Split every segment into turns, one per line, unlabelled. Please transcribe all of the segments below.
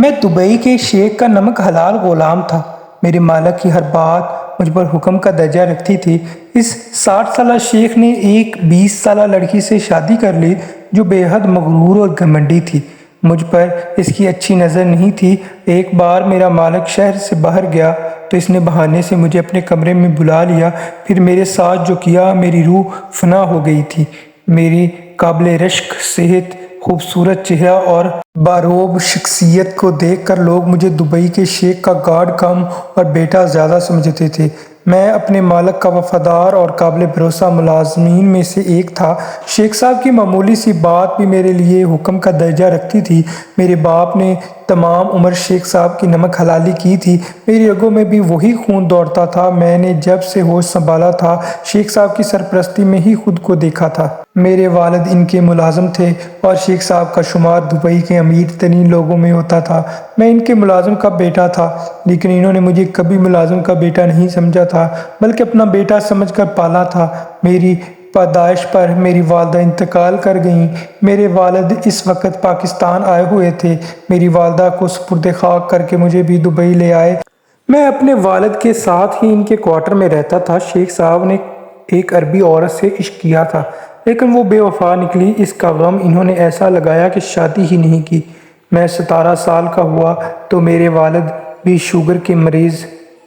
میں دبئی کے شیخ کا نمک حلال غلام تھا۔ میرے مالک کی ہر بات مجھ پر حکم کا درجہ رکھتی تھی۔ اس 60 سالہ شیخ نے ایک 20 سالہ لڑکی سے شادی کر لی جو بے حد مغرور اور گھمنڈی تھی۔ مجھ پر اس کی اچھی نظر نہیں تھی۔ ایک بار میرا مالک شہر سے باہر گیا تو اس نے بہانے سے مجھے اپنے کمرے میں بلا لیا۔ پھر میرے ساتھ جو کیا، میری روح فنا ہو گئی تھی۔ میری قابل رشک صحت، خوبصورت چہرہ اور باروب شخصیت کو دیکھ کر لوگ مجھے دبئی کے شیخ کا گارڈ کم اور بیٹا زیادہ سمجھتے تھے۔ میں اپنے مالک کا وفادار اور قابل بھروسہ ملازمین میں سے ایک تھا۔ شیخ صاحب کی معمولی سی بات بھی میرے لیے حکم کا درجہ رکھتی تھی۔ میرے باپ نے تمام عمر شیخ صاحب کی نمک حلالی کی تھی۔ میری رگوں میں بھی وہی خون دوڑتا تھا۔ میں نے جب سے ہوش سنبھالا تھا شیخ صاحب کی سرپرستی میں ہی خود کو دیکھا تھا۔ میرے والد ان کے ملازم تھے اور شیخ صاحب کا شمار دبئی کے امیر ترین لوگوں میں ہوتا تھا۔ میں ان کے ملازم کا بیٹا تھا، لیکن انہوں نے مجھے کبھی ملازم کا بیٹا نہیں سمجھا تھا بلکہ اپنا بیٹا سمجھ کر پالا تھا۔ میری پیدائش پر میری والدہ انتقال کر گئیں۔ میرے والد اس وقت پاکستان آئے ہوئے تھے۔ میری والدہ کو سپرد خاک کر کے مجھے بھی دبئی لے آئے۔ میں اپنے والد کے ساتھ ہی ان کے کوارٹر میں رہتا تھا۔ شیخ صاحب نے ایک عربی عورت سے عشق کیا تھا، لیکن وہ بے وفا نکلی۔ اس کا غم انہوں نے ایسا لگایا کہ شادی ہی نہیں کی۔ میں 17 سال کا ہوا تو میرے والد بھی شوگر کے مریض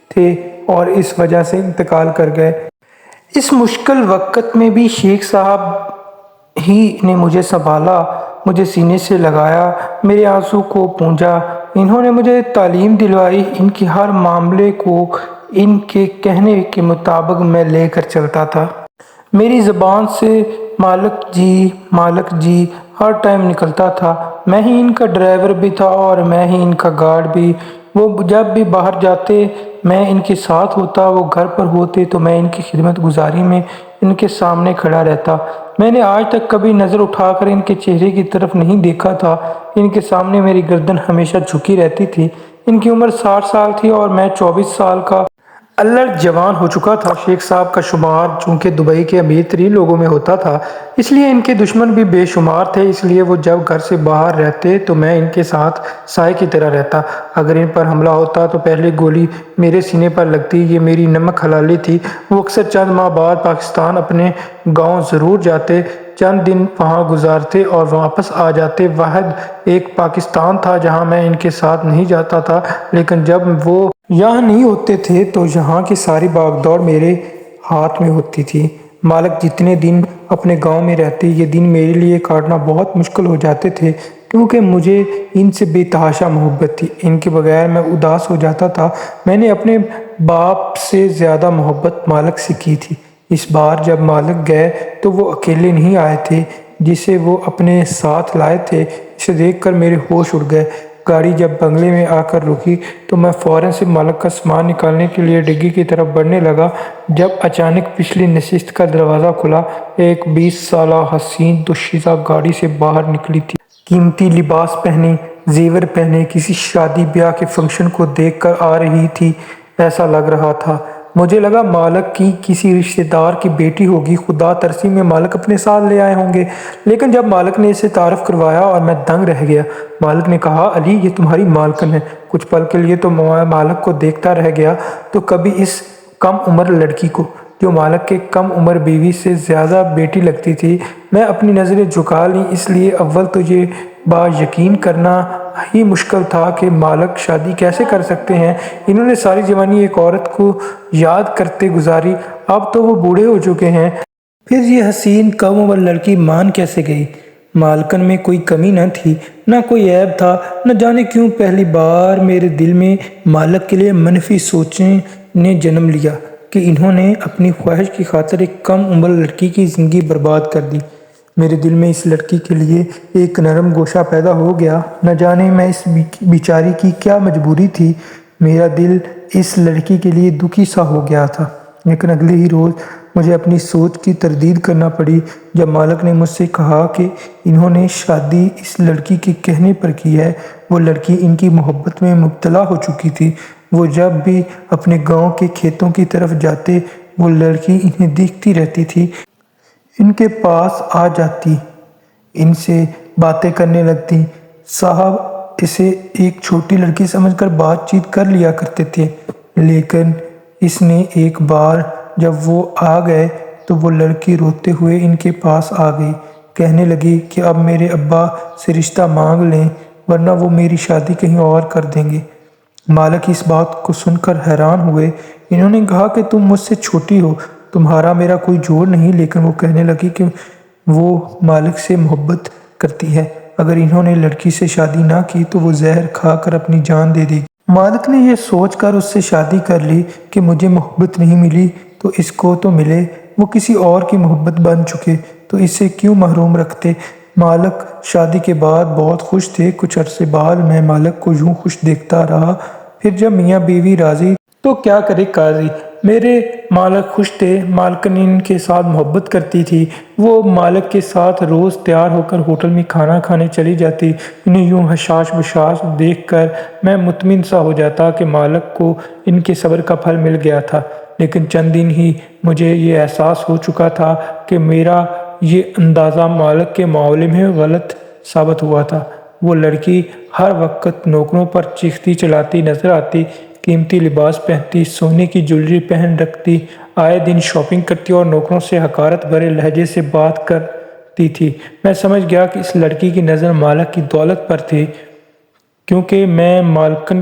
تھے اور اس وجہ سے انتقال کر گئے۔ اس مشکل وقت میں بھی شیخ صاحب ہی نے مجھے سنبھالا، مجھے سینے سے لگایا، میرے آنسو کو پونجا۔ انہوں نے مجھے تعلیم دلوائی۔ ان کے ہر معاملے کو ان کے کہنے کے مطابق میں لے کر چلتا تھا۔ میری زبان سے مالک جی ہر ٹائم نکلتا تھا۔ میں ہی ان کا ڈرائیور بھی تھا اور میں ہی ان کا گارڈ بھی۔ وہ جب بھی باہر جاتے میں ان کے ساتھ ہوتا، وہ گھر پر ہوتے تو میں ان کی خدمت گزاری میں ان کے سامنے کھڑا رہتا۔ میں نے آج تک کبھی نظر اٹھا کر ان کے چہرے کی طرف نہیں دیکھا تھا۔ ان کے سامنے میری گردن ہمیشہ جھکی رہتی تھی۔ ان کی عمر 60 سال تھی اور میں 24 سال کا الڑ جوان ہو چکا تھا۔ شیخ صاحب کا شمار چونکہ دبئی کے امیر ترین لوگوں میں ہوتا تھا، اس لیے ان کے دشمن بھی بے شمار تھے۔ اس لیے وہ جب گھر سے باہر رہتے تو میں ان کے ساتھ سائے کی طرح رہتا۔ اگر ان پر حملہ ہوتا تو پہلی گولی میرے سینے پر لگتی۔ یہ میری نمک حلالی تھی۔ وہ اکثر چند ماہ بعد پاکستان اپنے گاؤں ضرور جاتے، چند دن وہاں گزارتے اور واپس آ جاتے۔ واحد ایک پاکستان تھا جہاں میں ان کے ساتھ نہیں جاتا تھا، لیکن جب وہ یہاں نہیں ہوتے تھے تو یہاں کی ساری بھاگ دوڑ میرے ہاتھ میں ہوتی تھی۔ مالک جتنے دن اپنے گاؤں میں رہتے، یہ دن میرے لیے کاٹنا بہت مشکل ہو جاتے تھے، کیونکہ مجھے ان سے بے تحاشا محبت تھی۔ ان کے بغیر میں اداس ہو جاتا تھا۔ میں نے اپنے باپ سے زیادہ محبت مالک سے کی تھی۔ اس بار جب مالک گئے تو وہ اکیلے نہیں آئے تھے، جسے وہ اپنے ساتھ لائے تھے۔ اسے دیکھ کر میرے ہوش اڑ گئے۔ گاڑی جب بنگلے میں آ کر رکی تو میں فوراً سے مالک کا سامان نکالنے کے لیے ڈگی کی طرف بڑھنے لگا، جب اچانک پچھلی نشست کا دروازہ کھلا۔ ایک 20 سالہ حسین دوشیزہ گاڑی سے باہر نکلی تھی۔ قیمتی لباس پہنے، زیور پہنے، کسی شادی بیاہ کے فنکشن کو دیکھ کر آ رہی تھی ایسا لگ رہا تھا۔ مجھے لگا مالک کی کسی رشتہ دار کی بیٹی ہوگی۔ خدا ترسی میں مالک اپنے ساتھ لے آئے ہوں گے۔ لیکن جب مالک نے اسے تعارف کروایا اور میں دنگ رہ گیا۔ مالک نے کہا، علی، یہ تمہاری مالکن ہے۔ کچھ پل کے لیے تو مالک کو دیکھتا رہ گیا تو کبھی اس کم عمر لڑکی کو، جو مالک کے کم عمر بیوی سے زیادہ بیٹی لگتی تھی۔ میں اپنی نظریں جھکا لیں، اس لیے اول تو یہ بات یقین کرنا ہی مشکل تھا کہ مالک شادی کیسے کر سکتے ہیں۔ انہوں نے ساری جوانی ایک عورت کو یاد کرتے گزاری، اب تو وہ بوڑھے ہو چکے ہیں۔ پھر یہ حسین کم عمر لڑکی مان کیسے گئی؟ مالکن میں کوئی کمی نہ تھی، نہ کوئی عیب تھا۔ نہ جانے کیوں پہلی بار میرے دل میں مالک کے لیے منفی سوچیں نے جنم لیا کہ انہوں نے اپنی خواہش کی خاطر ایک کم عمر لڑکی کی زندگی برباد کر دی۔ میرے دل میں اس لڑکی کے لیے ایک نرم گوشہ پیدا ہو گیا۔ نہ جانے میں اس بیچاری کی کیا مجبوری تھی۔ میرا دل اس لڑکی کے لیے دکھی سا ہو گیا تھا۔ لیکن اگلے ہی روز مجھے اپنی سوچ کی تردید کرنا پڑی جب مالک نے مجھ سے کہا کہ انہوں نے شادی اس لڑکی کے کہنے پر کی ہے۔ وہ لڑکی ان کی محبت میں مبتلا ہو چکی تھی۔ وہ جب بھی اپنے گاؤں کے کھیتوں کی طرف جاتے، وہ لڑکی انہیں دیکھتی رہتی تھی، ان کے پاس آ جاتی، ان سے باتیں کرنے لگتی۔ صاحب، اسے ایک چھوٹی لڑکی سمجھ کر بات چیت کر لیا کرتے تھے، لیکن اس نے ایک بار جب وہ آ گئے تو وہ لڑکی روتے ہوئے ان کے پاس آ گئی، کہنے لگی کہ اب میرے ابا سے رشتہ مانگ لیں ورنہ وہ میری شادی کہیں اور کر دیں گے۔ مالک اس بات کو سن کر حیران ہوئے۔ انہوں نے کہا کہ تم مجھ سے چھوٹی ہو، تمہارا میرا کوئی جوڑ نہیں، لیکن وہ کہنے لگی کہ وہ مالک سے محبت کرتی ہے، اگر انہوں نے لڑکی سے شادی نہ کی تو وہ زہر کھا کر اپنی جان دے دے گی۔ مالک نے یہ سوچ کر اس سے شادی کر لی کہ مجھے محبت نہیں ملی تو اس کو تو ملے، وہ کسی اور کی محبت بن چکے تو اسے کیوں محروم رکھتے۔ مالک شادی کے بعد بہت خوش تھے۔ کچھ عرصے بعد میں مالک کو یوں خوش دیکھتا رہا، پھر جب میاں بیوی راضی تو کیا کرے قاضی۔ میرے مالک خوش تھے، مالکن ان کے ساتھ محبت کرتی تھی، وہ مالک کے ساتھ روز تیار ہو کر ہوٹل میں کھانا کھانے چلی جاتی۔ انہیں یوں حشاش بشاش دیکھ کر میں مطمئن سا ہو جاتا کہ مالک کو ان کے صبر کا پھل مل گیا تھا، لیکن چند دن ہی مجھے یہ احساس ہو چکا تھا کہ میرا یہ اندازہ مالک کے معاملے میں غلط ثابت ہوا تھا۔ وہ لڑکی ہر وقت نوکروں پر چیختی چلاتی نظر آتی، قیمتی لباس پہنتی، سونے کی جویلری پہن رکھتی، آئے دن شاپنگ کرتی اور نوکروں سے حقارت بھرے لہجے سے بات کرتی تھی۔ میں سمجھ گیا کہ اس لڑکی کی نظر مالک کی دولت پر تھی، کیونکہ میں مالکن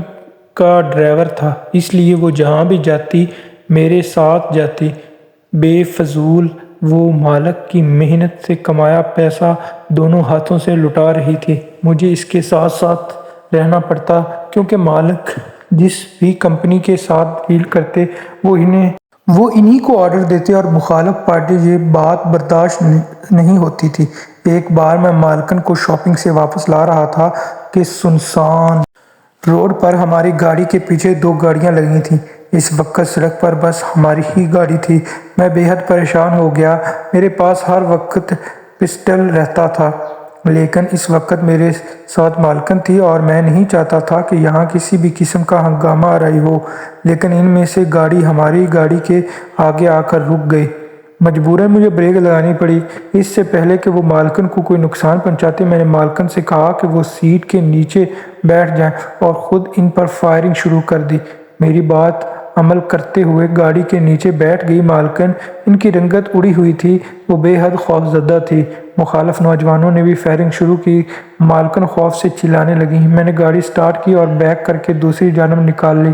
کا ڈرائیور تھا، اس لیے وہ جہاں بھی جاتی میرے ساتھ جاتی۔ بے فضول وہ مالک کی محنت سے کمایا پیسہ دونوں ہاتھوں سے لٹا رہی تھی۔ مجھے اس کے ساتھ ساتھ رہنا پڑتا، کیونکہ مالک جس بھی کمپنی کے ساتھ ڈیل کرتے وہ انہی کو آرڈر دیتے اور مخالف پارٹی یہ بات برداشت نہیں ہوتی تھی۔ ایک بار میں مالکن کو شاپنگ سے واپس لا رہا تھا کہ سنسان روڈ پر ہماری گاڑی کے پیچھے دو گاڑیاں لگی تھیں۔ اس وقت سڑک پر بس ہماری ہی گاڑی تھی۔ میں بے حد پریشان ہو گیا۔ میرے پاس ہر وقت پسٹل رہتا تھا، لیکن اس وقت میرے ساتھ مالکن تھی اور میں نہیں چاہتا تھا کہ یہاں کسی بھی قسم کا ہنگامہ آرائی ہو، لیکن ان میں سے گاڑی ہماری گاڑی کے آگے آ کر رک گئی۔ مجبوراً مجھے بریک لگانی پڑی۔ اس سے پہلے کہ وہ مالکن کو کوئی نقصان پہنچاتے، میں نے مالکن سے کہا کہ وہ سیٹ کے نیچے بیٹھ جائیں اور خود ان پر فائرنگ شروع کر دی۔ میری بات عمل کرتے ہوئے گاڑی کے نیچے بیٹھ گئی مالکن۔ ان کی رنگت اڑی ہوئی تھی، وہ بے حد خوفزدہ تھی۔ مخالف نوجوانوں نے بھی فائرنگ شروع کی۔ مالکن خوف سے چلانے لگی۔ میں نے گاڑی سٹارٹ کی اور بیک کر کے دوسری جانب نکال لی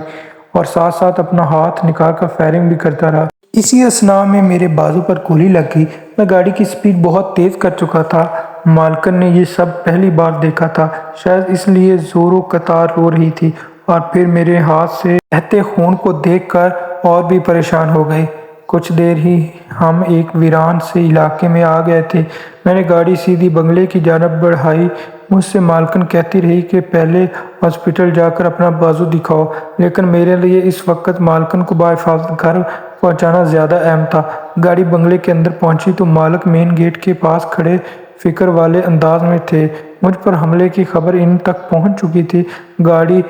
اور ساتھ ساتھ اپنا ہاتھ نکال کر فائرنگ بھی کرتا رہا۔ اسی اثناء میں میرے بازو پر گولی لگ گئی۔ میں گاڑی کی سپیڈ بہت تیز کر چکا تھا۔ مالکن نے یہ سب پہلی بار دیکھا تھا، شاید اس لیے زوروں قطار رو رہی تھی، اور پھر میرے ہاتھ سے بہتے خون کو دیکھ کر اور بھی پریشان ہو گئی۔ کچھ دیر ہی ہم ایک ویران سے علاقے میں آ گئے تھے۔ میں نے گاڑی سیدھی بنگلے کی جانب بڑھائی۔ مجھ سے مالکن کہتی رہی کہ پہلے ہاسپٹل جا کر اپنا بازو دکھاؤ، لیکن میرے لیے اس وقت مالکن کو بحفاظت گھر پہنچانا زیادہ اہم تھا۔ گاڑی بنگلے کے اندر پہنچی تو مالک مین گیٹ کے پاس کھڑے فکر والے انداز میں تھے۔ مجھ پر حملے کی خبر ان تک پہنچ چکی تھی۔ گاڑی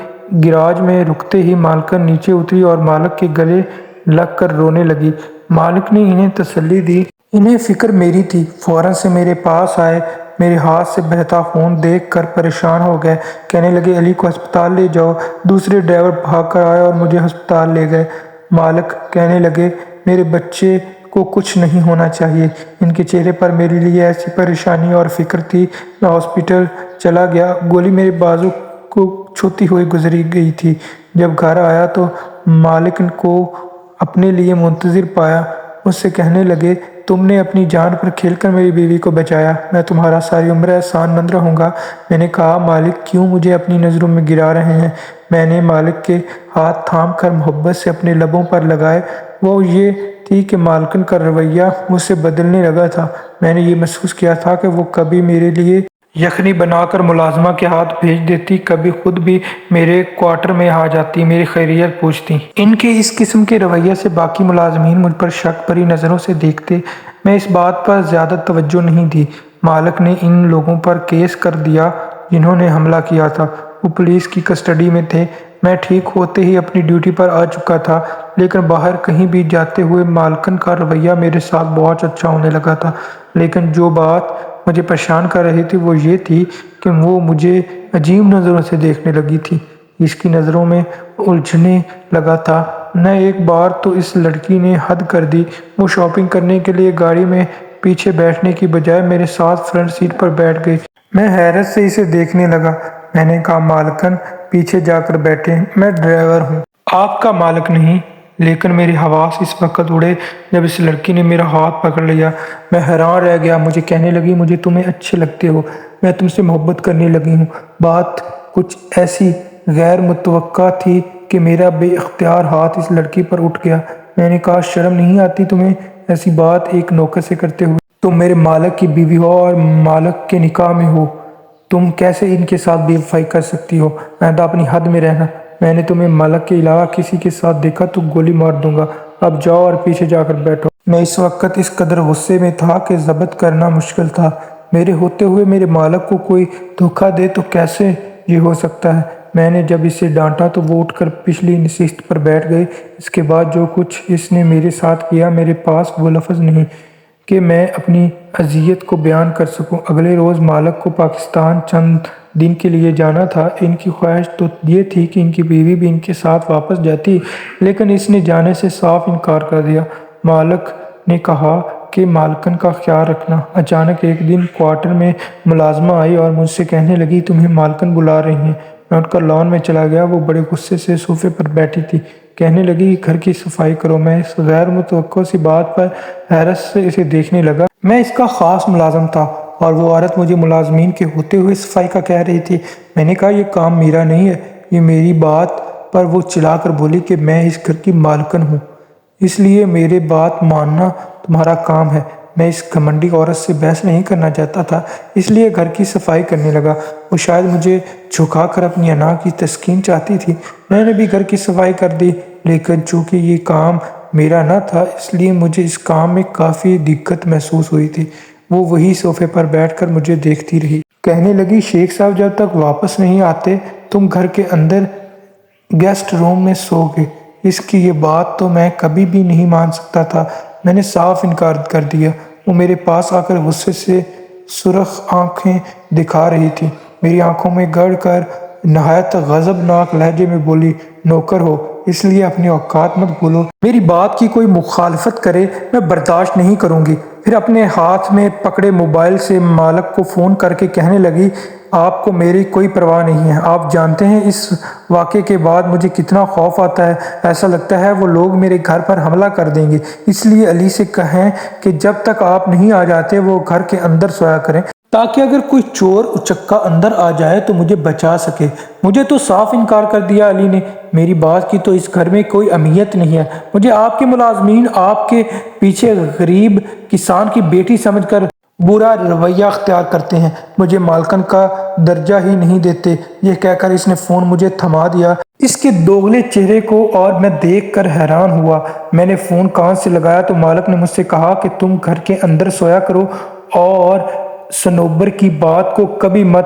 گیراج میں رکتے ہی مالکن نیچے اتری اور مالک کے گلے لگ کر رونے لگی۔ مالک نے انہیں تسلی دی۔ انہیں فکر میری تھی، فوراً سے میرے پاس آئے۔ میرے ہاتھ سے بہتا خون دیکھ کر پریشان ہو گئے، کہنے لگے علی کو ہسپتال لے جاؤ۔ دوسرے ڈرائیور بھاگ کر آئے اور مجھے ہسپتال لے گئے۔ مالک کہنے لگے میرے بچے کو کچھ نہیں ہونا چاہیے۔ ان کے چہرے پر میرے لیے ایسی پریشانی اور فکر تھی۔ میں ہاسپٹل چلا گیا۔ گولی میرے بازو کو چھوتی ہوئی گزری گئی تھی۔ جب گھر آیا تو مالک کو اپنے لیے منتظر پایا۔ مجھ سے کہنے لگے تم نے اپنی جان پر کھیل کر میری بیوی کو بچایا، میں تمہارا ساری عمر احسان مند رہوں گا۔ میں نے کہا مالک کیوں مجھے اپنی نظروں میں گرا رہے ہیں؟ میں نے مالک کے ہاتھ تھام کر محبت سے اپنے لبوں پر لگائے۔ وہ یہ تھی کہ مالکن کا رویہ مجھ سے بدلنے لگا تھا۔ میں نے یہ محسوس کیا تھا کہ وہ کبھی میرے لیے یخنی بنا کر ملازمہ کے ہاتھ بھیج دیتی، کبھی خود بھی میرے کوارٹر میں آ جاتی، میری خیریت پوچھتی۔ ان کے اس قسم کے رویے سے باقی ملازمین مجھ پر شک بھری نظروں سے دیکھتے۔ میں اس بات پر زیادہ توجہ نہیں دی۔ مالک نے ان لوگوں پر کیس کر دیا جنہوں نے حملہ کیا تھا۔ وہ پولیس کی کسٹڈی میں تھے۔ میں ٹھیک ہوتے ہی اپنی ڈیوٹی پر آ چکا تھا، لیکن باہر کہیں بھی جاتے ہوئے مالکن کا رویہ میرے ساتھ بہت اچھا ہونے لگا تھا۔ لیکن جو بات مجھے پریشان کر رہی تھی وہ یہ تھی کہ وہ مجھے عجیب نظروں سے دیکھنے لگی تھی۔ اس کی نظروں میں الجھنے لگا تھا۔ نہ ایک بار تو اس لڑکی نے حد کر دی۔ وہ شاپنگ کرنے کے لیے گاڑی میں پیچھے بیٹھنے کی بجائے میرے ساتھ فرنٹ سیٹ پر بیٹھ گئی۔ میں حیرت سے اسے دیکھنے لگا۔ میں نے کہا مالکن پیچھے جا کر بیٹھیں، میں ڈرائیور ہوں، آپ کا مالک نہیں۔ لیکن میرے حواس اس وقت اڑے جب اس لڑکی نے میرا ہاتھ پکڑ لیا۔ میں حیران رہ گیا۔ مجھے کہنے لگی مجھے تمہیں اچھے لگتے ہو، میں تم سے محبت کرنے لگی ہوں۔ بات کچھ ایسی غیر متوقع تھی کہ میرا بے اختیار ہاتھ اس لڑکی پر اٹھ گیا۔ میں نے کہا شرم نہیں آتی تمہیں ایسی بات ایک نوکر سے کرتے ہوئے؟ تم میرے مالک کی بیوی ہو اور مالک کے نکاح میں ہو، تم کیسے ان کے ساتھ بے وفائی کر سکتی ہو؟ آئندہ اپنی حد میں رہنا۔ میں نے تمہیں مالک کے علاوہ کسی کے ساتھ دیکھا تو گولی مار دوں گا۔ اب جاؤ اور پیچھے جا کر بیٹھو۔ میں اس وقت اس قدر غصے میں تھا کہ ضبط کرنا مشکل تھا۔ میرے ہوتے ہوئے میرے مالک کو کوئی دھوکہ دے تو کیسے یہ ہو سکتا ہے؟ میں نے جب اسے ڈانٹا تو وہ اٹھ کر پچھلی نشست پر بیٹھ گئی۔ اس کے بعد جو کچھ اس نے میرے ساتھ کیا، میرے پاس وہ لفظ نہیں کہ میں اپنی اذیت کو بیان کر سکوں۔ اگلے روز مالک کو پاکستان چند دن کے لیے جانا تھا۔ ان کی خواہش تو یہ تھی کہ ان کی بیوی بھی ان کے ساتھ واپس جاتی، لیکن اس نے جانے سے صاف انکار کر دیا۔ مالک نے کہا کہ مالکن کا خیال رکھنا۔ اچانک ایک دن کوارٹر میں ملازمہ آئی اور مجھ سے کہنے لگی تمہیں مالکن بلا رہی ہیں۔ میں اٹھ کر لان میں چلا گیا۔ وہ بڑے غصے سے صوفے پر بیٹھی تھی۔ کہنے لگی گھر کی صفائی کرو۔ میں اس غیر متوقع سی بات پر حیرت سے اسے دیکھنے لگا۔ میں اس کا خاص ملازم تھا اور وہ عورت مجھے ملازمین کے ہوتے ہوئے صفائی کا کہہ رہی تھی۔ میں نے کہا یہ کام میرا نہیں ہے، یہ میری بات پر وہ چلا کر بولی کہ میں اس گھر کی مالکن ہوں، اس لیے میرے بات ماننا تمہارا کام ہے۔ میں اس گھمنڈی عورت سے بحث نہیں کرنا چاہتا تھا، اس لیے گھر کی صفائی کرنے لگا۔ وہ شاید مجھے جھکا کر اپنی انا کی تسکین چاہتی تھی۔ میں نے بھی گھر کی صفائی کر دی، لیکن چونکہ یہ کام میرا نہ تھا اس لیے مجھے اس کام میں کافی دقت محسوس ہوئی تھی۔ وہ وہی صوفے پر بیٹھ کر مجھے دیکھتی رہی۔ کہنے لگی شیخ صاحب جب تک واپس نہیں آتے تم گھر کے اندر گیسٹ روم میں سو گے۔ اس کی یہ بات تو میں کبھی بھی نہیں مان سکتا تھا۔ میں نے صاف انکار کر دیا۔ وہ میرے پاس آ کر غصے سے سرخ آنکھیں دکھا رہی تھی، میری آنکھوں میں گڑ کر نہایت غضبناک لہجے میں بولی نوکر ہو اس لیے اپنے اوقات مت بھولو، میری بات کی کوئی مخالفت کرے میں برداشت نہیں کروں گی۔ پھر اپنے ہاتھ میں پکڑے موبائل سے مالک کو فون کر کے کہنے لگی آپ کو میری کوئی پرواہ نہیں ہے۔ آپ جانتے ہیں اس واقعے کے بعد مجھے کتنا خوف آتا ہے، ایسا لگتا ہے وہ لوگ میرے گھر پر حملہ کر دیں گے، اس لیے علی سے کہیں کہ جب تک آپ نہیں آ جاتے وہ گھر کے اندر سویا کریں تاکہ اگر کوئی چور اچکا اندر آ جائے تو مجھے بچا سکے۔ مجھے تو صاف انکار کر دیا علی نے، میری بات کی تو اس گھر میں کوئی اہمیت نہیں ہے۔ مجھے آپ کے ملازمین آپ کے پیچھے غریب کسان کی بیٹی سمجھ کر برا رویہ اختیار کرتے ہیں، مجھے مالکن کا درجہ ہی نہیں دیتے۔ یہ کہہ کر اس نے فون مجھے تھما دیا۔ اس کے دوغلے چہرے کو اور میں دیکھ کر حیران ہوا۔ میں نے فون کان سے لگایا تو مالک نے مجھ سے کہا کہ تم گھر کے اندر سویا کرو اور صنوبر کی بات کو کبھی مت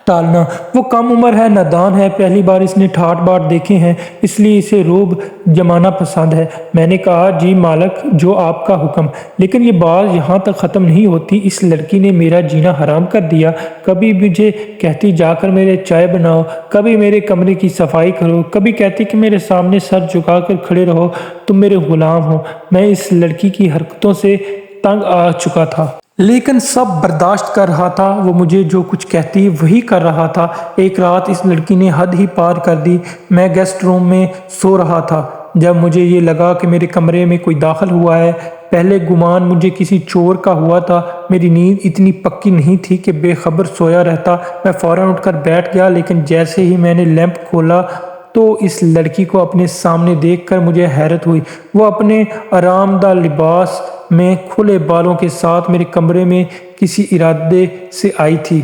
ٹالنا، وہ کم عمر ہے، نادان ہے، پہلی بار اس نے ٹھاٹ باٹ دیکھے ہیں اس لیے اسے روب جمانا پسند ہے۔ میں نے کہا جی مالک جو آپ کا حکم، لیکن یہ بات یہاں تک ختم نہیں ہوتی۔ اس لڑکی نے میرا جینا حرام کر دیا، کبھی مجھے کہتی جا کر میرے چائے بناؤ، کبھی میرے کمرے کی صفائی کرو، کبھی کہتی کہ میرے سامنے سر جھکا کر کھڑے رہو، تم میرے غلام ہو۔ میں اس لڑکی کی حرکتوں سے تنگ آ چکا تھا، لیکن سب برداشت کر رہا تھا۔ وہ مجھے جو کچھ کہتی وہی کر رہا تھا۔ ایک رات اس لڑکی نے حد ہی پار کر دی۔ میں گیسٹ روم میں سو رہا تھا جب مجھے یہ لگا کہ میرے کمرے میں کوئی داخل ہوا ہے۔ پہلے گمان مجھے کسی چور کا ہوا تھا۔ میری نیند اتنی پکی نہیں تھی کہ بے خبر سویا رہتا۔ میں فوراً اٹھ کر بیٹھ گیا، لیکن جیسے ہی میں نے لیمپ کھولا تو اس لڑکی کو اپنے سامنے دیکھ کر مجھے حیرت ہوئی۔ وہ اپنے آرام دہ لباس میں کھلے بالوں کے ساتھ میرے کمرے میں کسی ارادے سے آئی تھی۔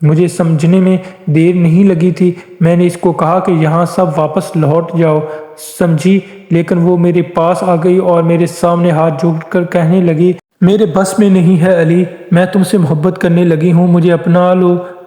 مجھے سمجھنے میں دیر نہیں لگی تھی۔ میں نے اس کو کہا کہ یہاں سب واپس لوٹ جاؤ، سمجھی، لیکن وہ میرے پاس آ گئی اور میرے سامنے ہاتھ جوڑ کر کہنے لگی میرے بس میں نہیں ہے علی، میں تم سے محبت کرنے لگی ہوں، مجھے اپنا لو،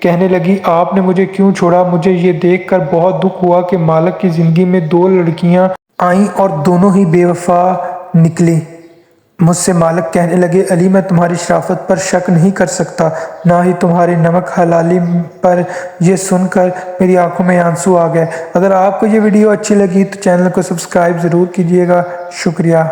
کہنے لگی آپ نے مجھے کیوں چھوڑا؟ مجھے یہ دیکھ کر بہت دکھ ہوا کہ مالک کی زندگی میں 2 لڑکیاں آئیں اور دونوں ہی بے وفا نکلیں۔ مجھ سے مالک کہنے لگے علی میں تمہاری شرافت پر شک نہیں کر سکتا، نہ ہی تمہاری نمک حلالی پر۔ یہ سن کر میری آنکھوں میں آنسو آ گئے۔ اگر آپ کو یہ ویڈیو اچھی لگی تو چینل کو سبسکرائب ضرور کیجیے گا۔ شکریہ۔